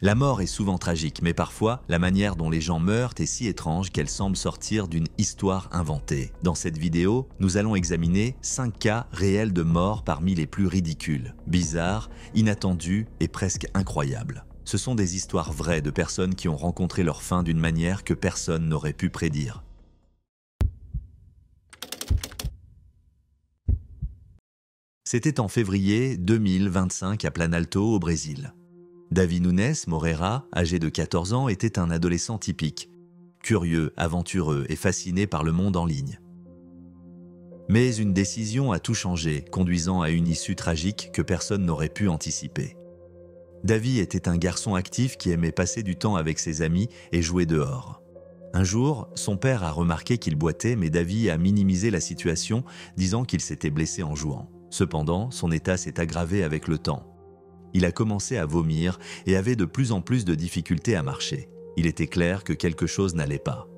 La mort est souvent tragique, mais parfois, la manière dont les gens meurent est si étrange qu'elle semble sortir d'une histoire inventée. Dans cette vidéo, nous allons examiner 5 cas réels de mort parmi les plus ridicules, bizarres, inattendus et presque incroyables. Ce sont des histoires vraies de personnes qui ont rencontré leur fin d'une manière que personne n'aurait pu prédire. C'était en février 2025 à Planalto, au Brésil. Davi Nunes Moreira, âgé de 14 ans, était un adolescent typique, curieux, aventureux et fasciné par le monde en ligne. Mais une décision a tout changé, conduisant à une issue tragique que personne n'aurait pu anticiper. Davi était un garçon actif qui aimait passer du temps avec ses amis et jouer dehors. Un jour, son père a remarqué qu'il boitait, mais Davi a minimisé la situation, disant qu'il s'était blessé en jouant. Cependant, son état s'est aggravé avec le temps. Il a commencé à vomir et avait de plus en plus de difficultés à marcher. Il était clair que quelque chose n'allait pas.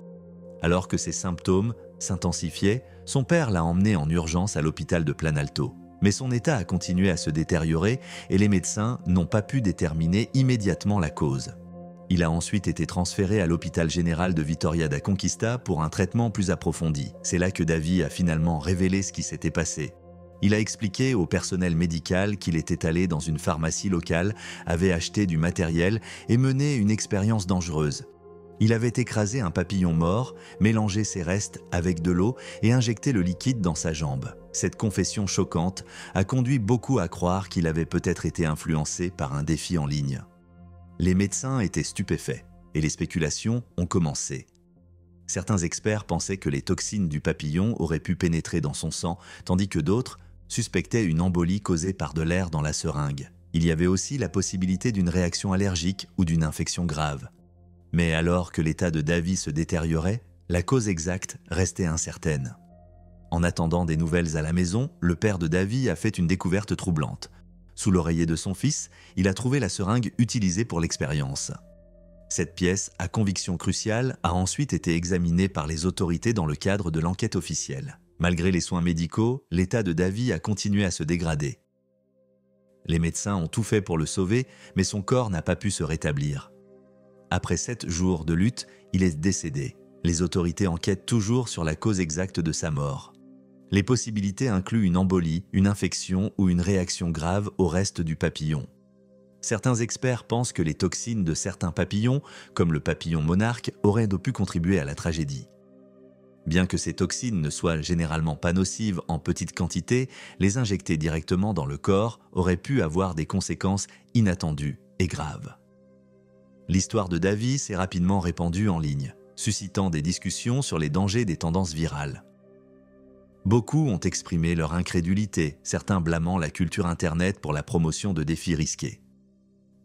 Alors que ses symptômes s'intensifiaient, son père l'a emmené en urgence à l'hôpital de Planalto. Mais son état a continué à se détériorer et les médecins n'ont pas pu déterminer immédiatement la cause. Il a ensuite été transféré à l'hôpital général de Vitória da Conquista pour un traitement plus approfondi. C'est là que Davi a finalement révélé ce qui s'était passé. Il a expliqué au personnel médical qu'il était allé dans une pharmacie locale, avait acheté du matériel et mené une expérience dangereuse. Il avait écrasé un papillon mort, mélangé ses restes avec de l'eau et injecté le liquide dans sa jambe. Cette confession choquante a conduit beaucoup à croire qu'il avait peut-être été influencé par un défi en ligne. Les médecins étaient stupéfaits et les spéculations ont commencé. Certains experts pensaient que les toxines du papillon auraient pu pénétrer dans son sang, tandis que d'autres suspectaient une embolie causée par de l'air dans la seringue. Il y avait aussi la possibilité d'une réaction allergique ou d'une infection grave. Mais alors que l'état de Davi se détériorait, la cause exacte restait incertaine. En attendant des nouvelles à la maison, le père de Davi a fait une découverte troublante. Sous l'oreiller de son fils, il a trouvé la seringue utilisée pour l'expérience. Cette pièce, à conviction cruciale, a ensuite été examinée par les autorités dans le cadre de l'enquête officielle. Malgré les soins médicaux, l'état de Davi a continué à se dégrader. Les médecins ont tout fait pour le sauver, mais son corps n'a pas pu se rétablir. Après 7 jours de lutte, il est décédé. Les autorités enquêtent toujours sur la cause exacte de sa mort. Les possibilités incluent une embolie, une infection ou une réaction grave au reste du papillon. Certains experts pensent que les toxines de certains papillons, comme le papillon monarque, auraient pu contribuer à la tragédie. Bien que ces toxines ne soient généralement pas nocives en petite quantité, les injecter directement dans le corps aurait pu avoir des conséquences inattendues et graves. L'histoire de Davi s'est rapidement répandue en ligne, suscitant des discussions sur les dangers des tendances virales. Beaucoup ont exprimé leur incrédulité, certains blâmant la culture Internet pour la promotion de défis risqués.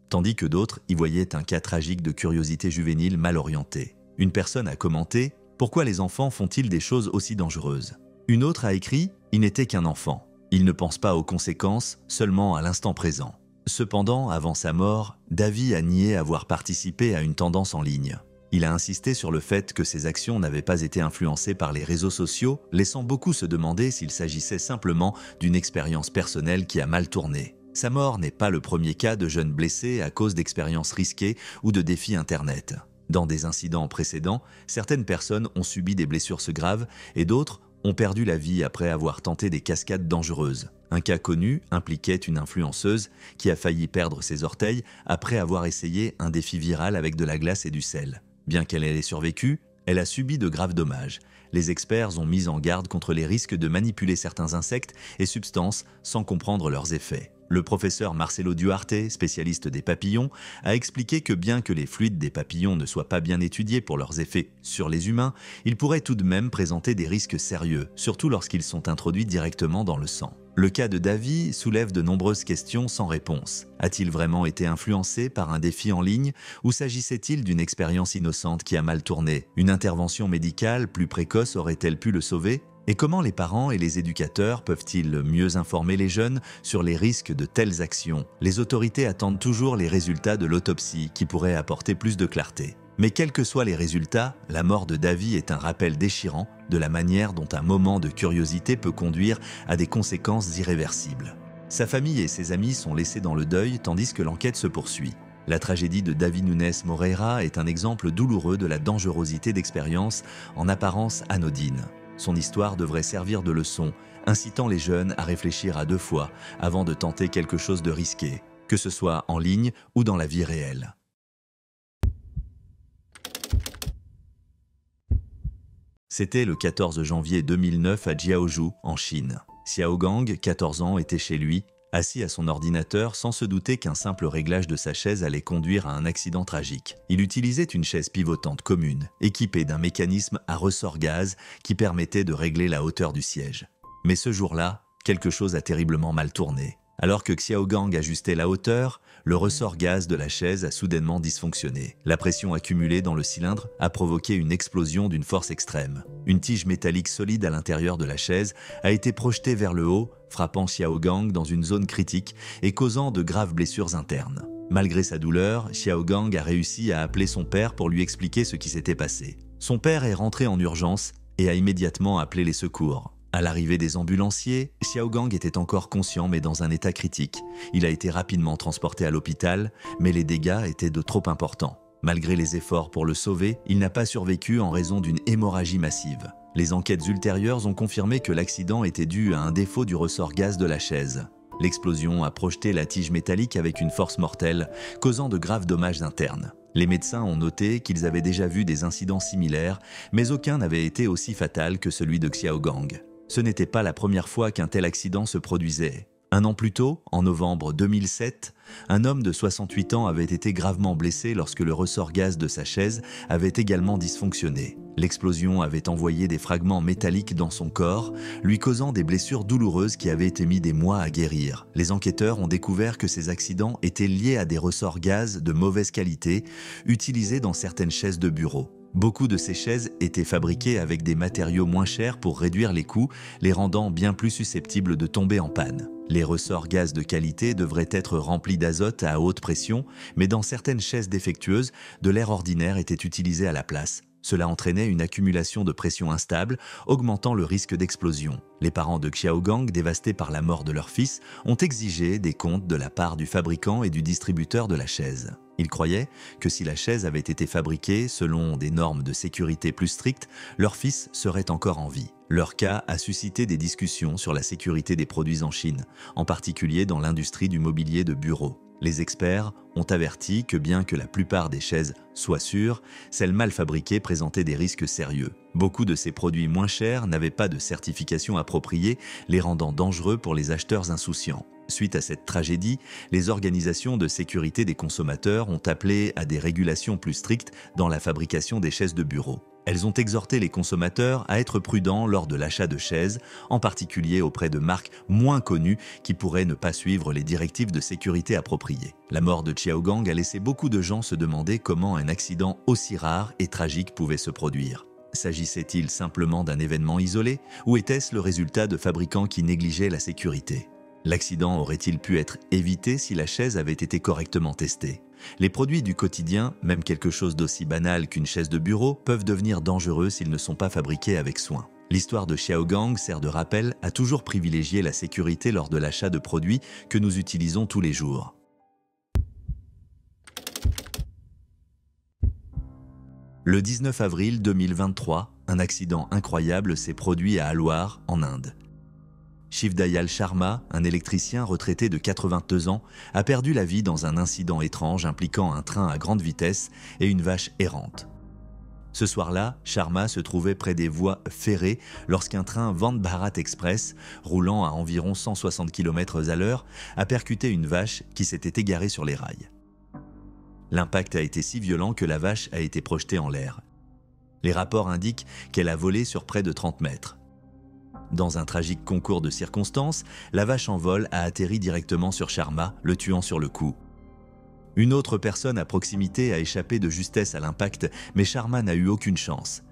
Tandis que d'autres y voyaient un cas tragique de curiosité juvénile mal orientée. Une personne a commenté « Pourquoi les enfants font-ils des choses aussi dangereuses ?» Une autre a écrit « Il n'était qu'un enfant. Il ne pense pas aux conséquences, seulement à l'instant présent. » Cependant, avant sa mort, Davi a nié avoir participé à une tendance en ligne. Il a insisté sur le fait que ses actions n'avaient pas été influencées par les réseaux sociaux, laissant beaucoup se demander s'il s'agissait simplement d'une expérience personnelle qui a mal tourné. Sa mort n'est pas le premier cas de jeunes blessés à cause d'expériences risquées ou de défis Internet. Dans des incidents précédents, certaines personnes ont subi des blessures graves et d'autres ont perdu la vie après avoir tenté des cascades dangereuses. Un cas connu impliquait une influenceuse qui a failli perdre ses orteils après avoir essayé un défi viral avec de la glace et du sel. Bien qu'elle ait survécu, elle a subi de graves dommages. Les experts ont mis en garde contre les risques de manipuler certains insectes et substances sans comprendre leurs effets. Le professeur Marcelo Duarte, spécialiste des papillons, a expliqué que bien que les fluides des papillons ne soient pas bien étudiés pour leurs effets sur les humains, ils pourraient tout de même présenter des risques sérieux, surtout lorsqu'ils sont introduits directement dans le sang. Le cas de Davi soulève de nombreuses questions sans réponse. A-t-il vraiment été influencé par un défi en ligne ou s'agissait-il d'une expérience innocente qui a mal tourné? Une intervention médicale plus précoce aurait-elle pu le sauver? Et comment les parents et les éducateurs peuvent-ils mieux informer les jeunes sur les risques de telles actions? Les autorités attendent toujours les résultats de l'autopsie qui pourraient apporter plus de clarté. Mais quels que soient les résultats, la mort de Davi est un rappel déchirant de la manière dont un moment de curiosité peut conduire à des conséquences irréversibles. Sa famille et ses amis sont laissés dans le deuil tandis que l'enquête se poursuit. La tragédie de Davi Nunes Moreira est un exemple douloureux de la dangerosité d'expériences en apparence anodines. Son histoire devrait servir de leçon, incitant les jeunes à réfléchir à 2 fois avant de tenter quelque chose de risqué, que ce soit en ligne ou dans la vie réelle. C'était le 14 janvier 2009 à Jiaozhou, en Chine. Xiaogang, 14 ans, était chez lui, assis à son ordinateur sans se douter qu'un simple réglage de sa chaise allait conduire à un accident tragique. Il utilisait une chaise pivotante commune, équipée d'un mécanisme à ressort gaz qui permettait de régler la hauteur du siège. Mais ce jour-là, quelque chose a terriblement mal tourné. Alors que Xiaogang ajustait la hauteur, le ressort gaz de la chaise a soudainement dysfonctionné. La pression accumulée dans le cylindre a provoqué une explosion d'une force extrême. Une tige métallique solide à l'intérieur de la chaise a été projetée vers le haut, frappant Xiaogang dans une zone critique et causant de graves blessures internes. Malgré sa douleur, Xiaogang a réussi à appeler son père pour lui expliquer ce qui s'était passé. Son père est rentré en urgence et a immédiatement appelé les secours. À l'arrivée des ambulanciers, Xiaogang était encore conscient mais dans un état critique. Il a été rapidement transporté à l'hôpital, mais les dégâts étaient de trop importants. Malgré les efforts pour le sauver, il n'a pas survécu en raison d'une hémorragie massive. Les enquêtes ultérieures ont confirmé que l'accident était dû à un défaut du ressort gaz de la chaise. L'explosion a projeté la tige métallique avec une force mortelle, causant de graves dommages internes. Les médecins ont noté qu'ils avaient déjà vu des incidents similaires, mais aucun n'avait été aussi fatal que celui de Xiaogang. Ce n'était pas la première fois qu'un tel accident se produisait. 1 an plus tôt, en novembre 2007, un homme de 68 ans avait été gravement blessé lorsque le ressort gaz de sa chaise avait également dysfonctionné. L'explosion avait envoyé des fragments métalliques dans son corps, lui causant des blessures douloureuses qui avaient été mis des mois à guérir. Les enquêteurs ont découvert que ces accidents étaient liés à des ressorts gaz de mauvaise qualité utilisés dans certaines chaises de bureau. Beaucoup de ces chaises étaient fabriquées avec des matériaux moins chers pour réduire les coûts, les rendant bien plus susceptibles de tomber en panne. Les ressorts gaz de qualité devraient être remplis d'azote à haute pression, mais dans certaines chaises défectueuses, de l'air ordinaire était utilisé à la place. Cela entraînait une accumulation de pression instable, augmentant le risque d'explosion. Les parents de Xiaogang, dévastés par la mort de leur fils, ont exigé des comptes de la part du fabricant et du distributeur de la chaise. Ils croyaient que si la chaise avait été fabriquée selon des normes de sécurité plus strictes, leur fils serait encore en vie. Leur cas a suscité des discussions sur la sécurité des produits en Chine, en particulier dans l'industrie du mobilier de bureau. Les experts ont averti que bien que la plupart des chaises soient sûres, celles mal fabriquées présentaient des risques sérieux. Beaucoup de ces produits moins chers n'avaient pas de certification appropriée, les rendant dangereux pour les acheteurs insouciants. Suite à cette tragédie, les organisations de sécurité des consommateurs ont appelé à des régulations plus strictes dans la fabrication des chaises de bureau. Elles ont exhorté les consommateurs à être prudents lors de l'achat de chaises, en particulier auprès de marques moins connues qui pourraient ne pas suivre les directives de sécurité appropriées. La mort de Xiaogang a laissé beaucoup de gens se demander comment un accident aussi rare et tragique pouvait se produire. S'agissait-il simplement d'un événement isolé ou était-ce le résultat de fabricants qui négligeaient la sécurité ? L'accident aurait-il pu être évité si la chaise avait été correctement testée ? Les produits du quotidien, même quelque chose d'aussi banal qu'une chaise de bureau, peuvent devenir dangereux s'ils ne sont pas fabriqués avec soin. L'histoire de Xiaogang sert de rappel à toujours privilégier la sécurité lors de l'achat de produits que nous utilisons tous les jours. Le 19 avril 2023, un accident incroyable s'est produit à Alwar, en Inde. Shiv Dayal Sharma, un électricien retraité de 82 ans, a perdu la vie dans un incident étrange impliquant un train à grande vitesse et une vache errante. Ce soir-là, Sharma se trouvait près des voies ferrées lorsqu'un train Vande Bharat Express, roulant à environ 160 km/h, a percuté une vache qui s'était égarée sur les rails. L'impact a été si violent que la vache a été projetée en l'air. Les rapports indiquent qu'elle a volé sur près de 30 mètres. Dans un tragique concours de circonstances, la vache en vol a atterri directement sur Sharma, le tuant sur le coup. Une autre personne à proximité a échappé de justesse à l'impact, mais Sharma n'a eu aucune chance.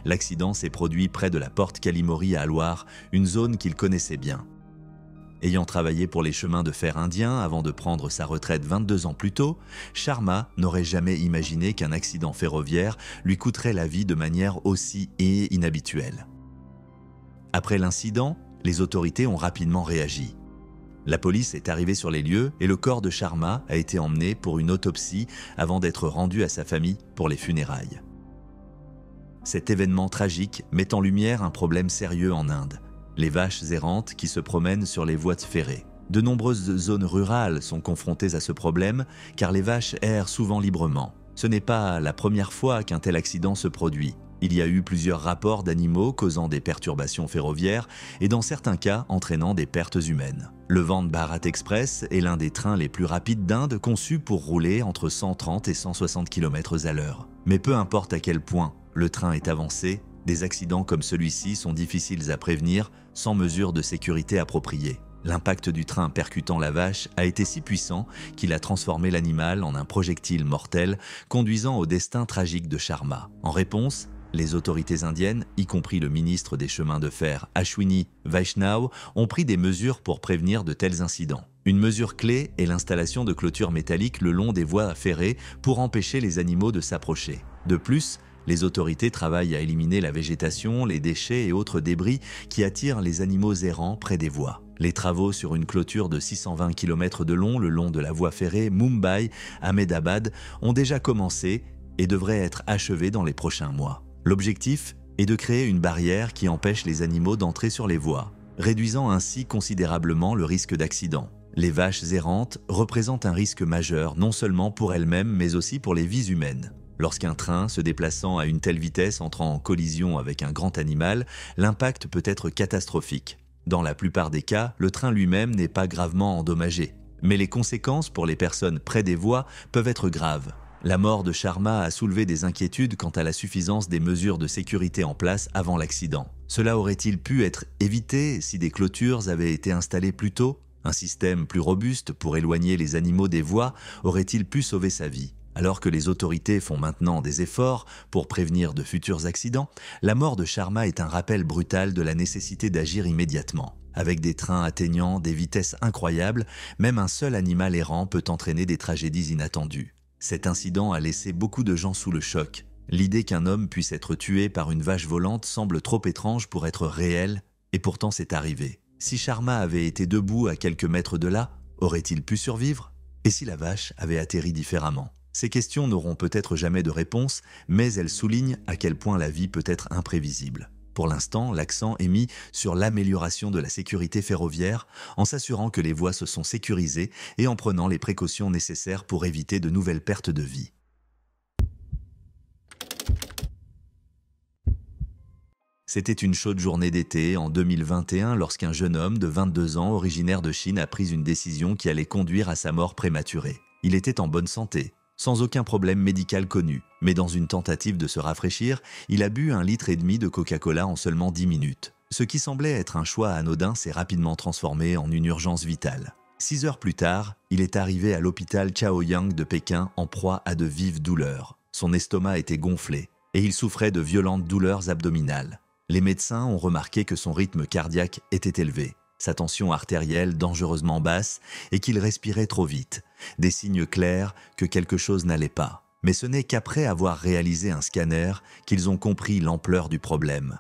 L'accident s'est produit près de la porte Kalimori à Alwar, une zone qu'il connaissait bien. Ayant travaillé pour les chemins de fer indiens avant de prendre sa retraite 22 ans plus tôt, Sharma n'aurait jamais imaginé qu'un accident ferroviaire lui coûterait la vie de manière aussi inhabituelle. Après l'incident, les autorités ont rapidement réagi. La police est arrivée sur les lieux et le corps de Sharma a été emmené pour une autopsie avant d'être rendu à sa famille pour les funérailles. Cet événement tragique met en lumière un problème sérieux en Inde, les vaches errantes qui se promènent sur les voies ferrées. De nombreuses zones rurales sont confrontées à ce problème car les vaches errent souvent librement. Ce n'est pas la première fois qu'un tel accident se produit. Il y a eu plusieurs rapports d'animaux causant des perturbations ferroviaires et dans certains cas entraînant des pertes humaines. Le Vande Bharat Express est l'un des trains les plus rapides d'Inde conçu pour rouler entre 130 et 160 km à l'heure. Mais peu importe à quel point le train est avancé, des accidents comme celui-ci sont difficiles à prévenir sans mesures de sécurité appropriées. L'impact du train percutant la vache a été si puissant qu'il a transformé l'animal en un projectile mortel, conduisant au destin tragique de Sharma. En réponse, les autorités indiennes, y compris le ministre des Chemins de fer Ashwini Vaishnaw, ont pris des mesures pour prévenir de tels incidents. Une mesure clé est l'installation de clôtures métalliques le long des voies ferrées pour empêcher les animaux de s'approcher. De plus, les autorités travaillent à éliminer la végétation, les déchets et autres débris qui attirent les animaux errants près des voies. Les travaux sur une clôture de 620 km de long le long de la voie ferrée Mumbai-Ahmedabad ont déjà commencé et devraient être achevés dans les prochains mois. L'objectif est de créer une barrière qui empêche les animaux d'entrer sur les voies, réduisant ainsi considérablement le risque d'accident. Les vaches errantes représentent un risque majeur non seulement pour elles-mêmes mais aussi pour les vies humaines. Lorsqu'un train se déplaçant à une telle vitesse entre en collision avec un grand animal, l'impact peut être catastrophique. Dans la plupart des cas, le train lui-même n'est pas gravement endommagé, mais les conséquences pour les personnes près des voies peuvent être graves. La mort de Sharma a soulevé des inquiétudes quant à la suffisance des mesures de sécurité en place avant l'accident. Cela aurait-il pu être évité si des clôtures avaient été installées plus tôt? Un système plus robuste pour éloigner les animaux des voies aurait-il pu sauver sa vie? Alors que les autorités font maintenant des efforts pour prévenir de futurs accidents, la mort de Sharma est un rappel brutal de la nécessité d'agir immédiatement. Avec des trains atteignant des vitesses incroyables, même un seul animal errant peut entraîner des tragédies inattendues. Cet incident a laissé beaucoup de gens sous le choc. L'idée qu'un homme puisse être tué par une vache volante semble trop étrange pour être réelle, et pourtant c'est arrivé. Si Sharma avait été debout à quelques mètres de là, aurait-il pu survivre? Et si la vache avait atterri différemment? Ces questions n'auront peut-être jamais de réponse, mais elles soulignent à quel point la vie peut être imprévisible. Pour l'instant, l'accent est mis sur l'amélioration de la sécurité ferroviaire, en s'assurant que les voies se sont sécurisées et en prenant les précautions nécessaires pour éviter de nouvelles pertes de vie. C'était une chaude journée d'été en 2021 lorsqu'un jeune homme de 22 ans, originaire de Chine, a pris une décision qui allait conduire à sa mort prématurée. Il était en bonne santé, sans aucun problème médical connu, mais dans une tentative de se rafraîchir, il a bu 1,5 litre de Coca-Cola en seulement 10 minutes. Ce qui semblait être un choix anodin s'est rapidement transformé en une urgence vitale. 6 heures plus tard, il est arrivé à l'hôpital Chaoyang de Pékin en proie à de vives douleurs. Son estomac était gonflé et il souffrait de violentes douleurs abdominales. Les médecins ont remarqué que son rythme cardiaque était élevé, sa tension artérielle dangereusement basse et qu'il respirait trop vite. Des signes clairs que quelque chose n'allait pas. Mais ce n'est qu'après avoir réalisé un scanner qu'ils ont compris l'ampleur du problème.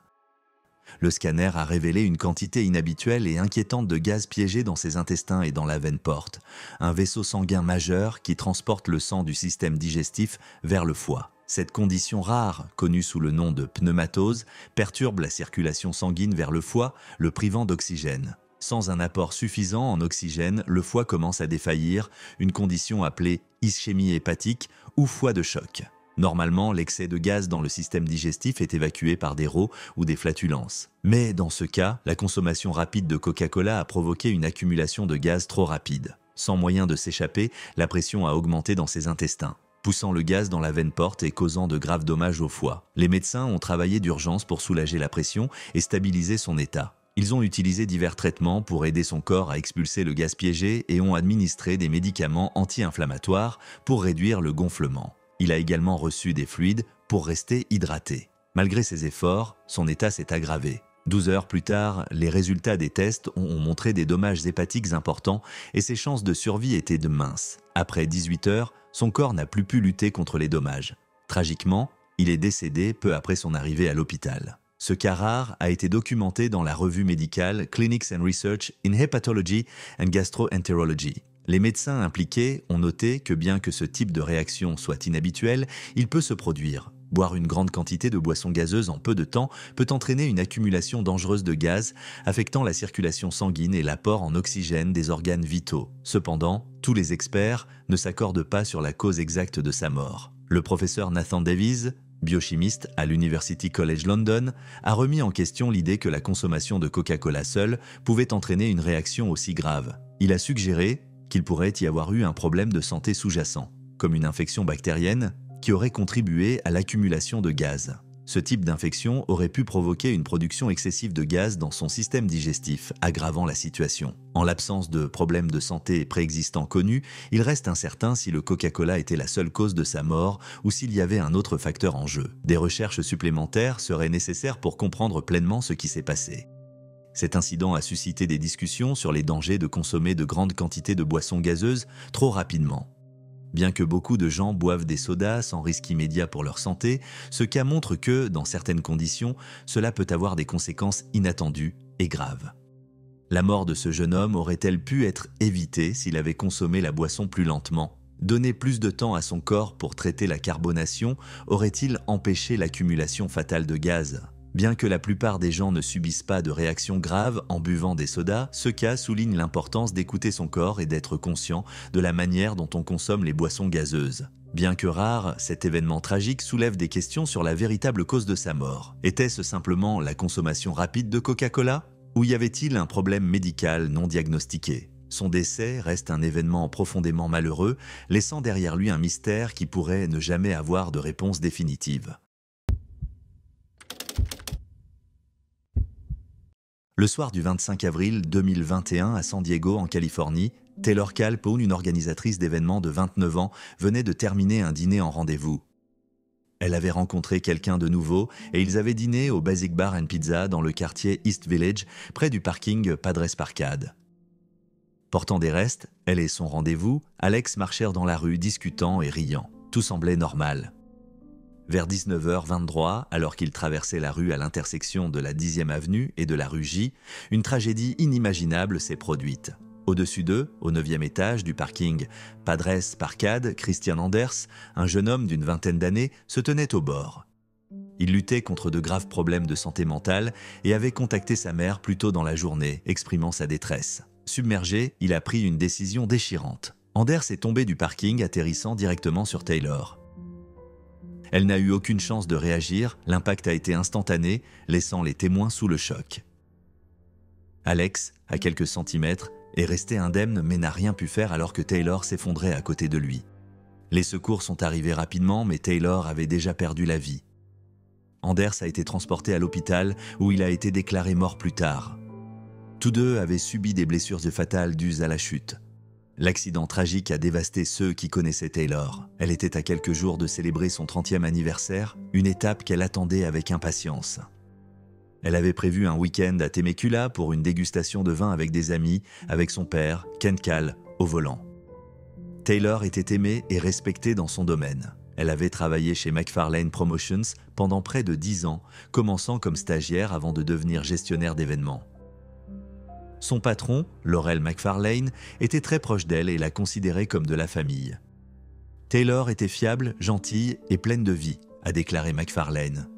Le scanner a révélé une quantité inhabituelle et inquiétante de gaz piégé dans ses intestins et dans la veine porte, un vaisseau sanguin majeur qui transporte le sang du système digestif vers le foie. Cette condition rare, connue sous le nom de pneumatose, perturbe la circulation sanguine vers le foie, le privant d'oxygène. Sans un apport suffisant en oxygène, le foie commence à défaillir, une condition appelée ischémie hépatique ou foie de choc. Normalement, l'excès de gaz dans le système digestif est évacué par des rots ou des flatulences. Mais dans ce cas, la consommation rapide de Coca-Cola a provoqué une accumulation de gaz trop rapide. Sans moyen de s'échapper, la pression a augmenté dans ses intestins, poussant le gaz dans la veine porte et causant de graves dommages au foie. Les médecins ont travaillé d'urgence pour soulager la pression et stabiliser son état. Ils ont utilisé divers traitements pour aider son corps à expulser le gaz piégé et ont administré des médicaments anti-inflammatoires pour réduire le gonflement. Il a également reçu des fluides pour rester hydraté. Malgré ses efforts, son état s'est aggravé. 12 heures plus tard, les résultats des tests ont montré des dommages hépatiques importants et ses chances de survie étaient de minces. Après 18 heures, son corps n'a plus pu lutter contre les dommages. Tragiquement, il est décédé peu après son arrivée à l'hôpital. Ce cas rare a été documenté dans la revue médicale Clinics and Research in Hepatology and Gastroenterology. Les médecins impliqués ont noté que bien que ce type de réaction soit inhabituel, il peut se produire. Boire une grande quantité de boissons gazeuses en peu de temps peut entraîner une accumulation dangereuse de gaz, affectant la circulation sanguine et l'apport en oxygène des organes vitaux. Cependant, tous les experts ne s'accordent pas sur la cause exacte de sa mort. Le professeur Nathan Davies, biochimiste à l'University College London, a remis en question l'idée que la consommation de Coca-Cola seule pouvait entraîner une réaction aussi grave. Il a suggéré qu'il pourrait y avoir eu un problème de santé sous-jacent, comme une infection bactérienne qui aurait contribué à l'accumulation de gaz. Ce type d'infection aurait pu provoquer une production excessive de gaz dans son système digestif, aggravant la situation. En l'absence de problèmes de santé préexistants connus, il reste incertain si le Coca-Cola était la seule cause de sa mort ou s'il y avait un autre facteur en jeu. Des recherches supplémentaires seraient nécessaires pour comprendre pleinement ce qui s'est passé. Cet incident a suscité des discussions sur les dangers de consommer de grandes quantités de boissons gazeuses trop rapidement. Bien que beaucoup de gens boivent des sodas sans risque immédiat pour leur santé, ce cas montre que, dans certaines conditions, cela peut avoir des conséquences inattendues et graves. La mort de ce jeune homme aurait-elle pu être évitée s'il avait consommé la boisson plus lentement? Donner plus de temps à son corps pour traiter la carbonation aurait-il empêché l'accumulation fatale de gaz? Bien que la plupart des gens ne subissent pas de réactions graves en buvant des sodas, ce cas souligne l'importance d'écouter son corps et d'être conscient de la manière dont on consomme les boissons gazeuses. Bien que rare, cet événement tragique soulève des questions sur la véritable cause de sa mort. Était-ce simplement la consommation rapide de Coca-Cola? Ou y avait-il un problème médical non diagnostiqué? Son décès reste un événement profondément malheureux, laissant derrière lui un mystère qui pourrait ne jamais avoir de réponse définitive. Le soir du 25 avril 2021 à San Diego, en Californie, Taylor Calhoun, une organisatrice d'événements de 29 ans, venait de terminer un dîner en rendez-vous. Elle avait rencontré quelqu'un de nouveau et ils avaient dîné au Basic Bar and Pizza dans le quartier East Village, près du parking Padres Parkade. Portant des restes, elle et son rendez-vous, Alex marchèrent dans la rue discutant et riant. Tout semblait normal. Vers 19h23, alors qu'ils traversaient la rue à l'intersection de la 10e avenue et de la rue J, une tragédie inimaginable s'est produite. Au-dessus d'eux, au 9e étage du parking Padres Parkade, Christian Anders, un jeune homme d'une vingtaine d'années, se tenait au bord. Il luttait contre de graves problèmes de santé mentale et avait contacté sa mère plus tôt dans la journée, exprimant sa détresse. Submergé, il a pris une décision déchirante. Anders est tombé du parking, atterrissant directement sur Taylor. Elle n'a eu aucune chance de réagir, l'impact a été instantané, laissant les témoins sous le choc. Alex, à quelques centimètres, est resté indemne mais n'a rien pu faire alors que Taylor s'effondrait à côté de lui. Les secours sont arrivés rapidement, mais Taylor avait déjà perdu la vie. Anders a été transporté à l'hôpital où il a été déclaré mort plus tard. Tous deux avaient subi des blessures fatales dues à la chute. L'accident tragique a dévasté ceux qui connaissaient Taylor. Elle était à quelques jours de célébrer son 30e anniversaire, une étape qu'elle attendait avec impatience. Elle avait prévu un week-end à Temecula pour une dégustation de vin avec des amis, avec son père, Ken Kal, au volant. Taylor était aimée et respectée dans son domaine. Elle avait travaillé chez McFarlane Promotions pendant près de 10 ans, commençant comme stagiaire avant de devenir gestionnaire d'événements. Son patron, Laurel McFarlane, était très proche d'elle et la considérait comme de la famille. Taylor était fiable, gentille et pleine de vie, a déclaré McFarlane.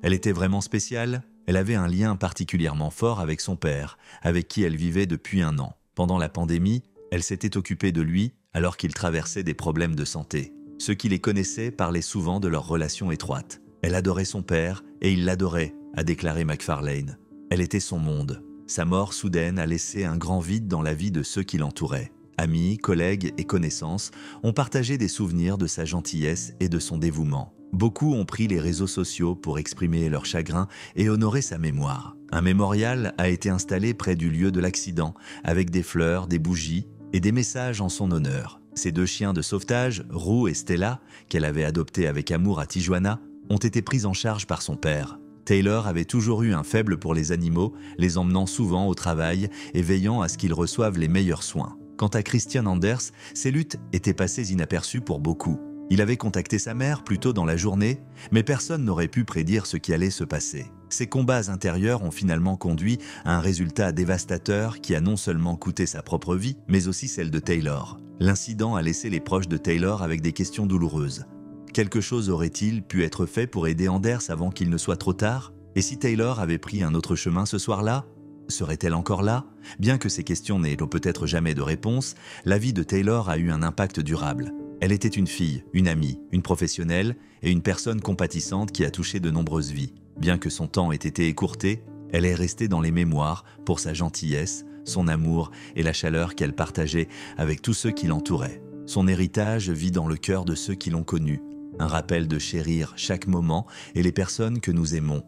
Elle était vraiment spéciale, elle avait un lien particulièrement fort avec son père, avec qui elle vivait depuis 1 an. Pendant la pandémie, elle s'était occupée de lui alors qu'il traversait des problèmes de santé. Ceux qui les connaissaient parlaient souvent de leur relation étroite. Elle adorait son père et il l'adorait, a déclaré McFarlane. Elle était son monde. Sa mort soudaine a laissé un grand vide dans la vie de ceux qui l'entouraient. Amis, collègues et connaissances ont partagé des souvenirs de sa gentillesse et de son dévouement. Beaucoup ont pris les réseaux sociaux pour exprimer leur chagrin et honorer sa mémoire. Un mémorial a été installé près du lieu de l'accident, avec des fleurs, des bougies et des messages en son honneur. Ses 2 chiens de sauvetage, Roux et Stella, qu'elle avait adoptés avec amour à Tijuana, ont été pris en charge par son père. Taylor avait toujours eu un faible pour les animaux, les emmenant souvent au travail et veillant à ce qu'ils reçoivent les meilleurs soins. Quant à Christian Anders, ses luttes étaient passées inaperçues pour beaucoup. Il avait contacté sa mère plus tôt dans la journée, mais personne n'aurait pu prédire ce qui allait se passer. Ces combats intérieurs ont finalement conduit à un résultat dévastateur qui a non seulement coûté sa propre vie, mais aussi celle de Taylor. L'incident a laissé les proches de Taylor avec des questions douloureuses. Quelque chose aurait-il pu être fait pour aider Anders avant qu'il ne soit trop tard? Et si Taylor avait pris un autre chemin ce soir-là? Serait-elle encore là? Bien que ces questions n'aient peut-être jamais de réponse, la vie de Taylor a eu un impact durable. Elle était une fille, une amie, une professionnelle et une personne compatissante qui a touché de nombreuses vies. Bien que son temps ait été écourté, elle est restée dans les mémoires pour sa gentillesse, son amour et la chaleur qu'elle partageait avec tous ceux qui l'entouraient. Son héritage vit dans le cœur de ceux qui l'ont connue, un rappel de chérir chaque moment et les personnes que nous aimons.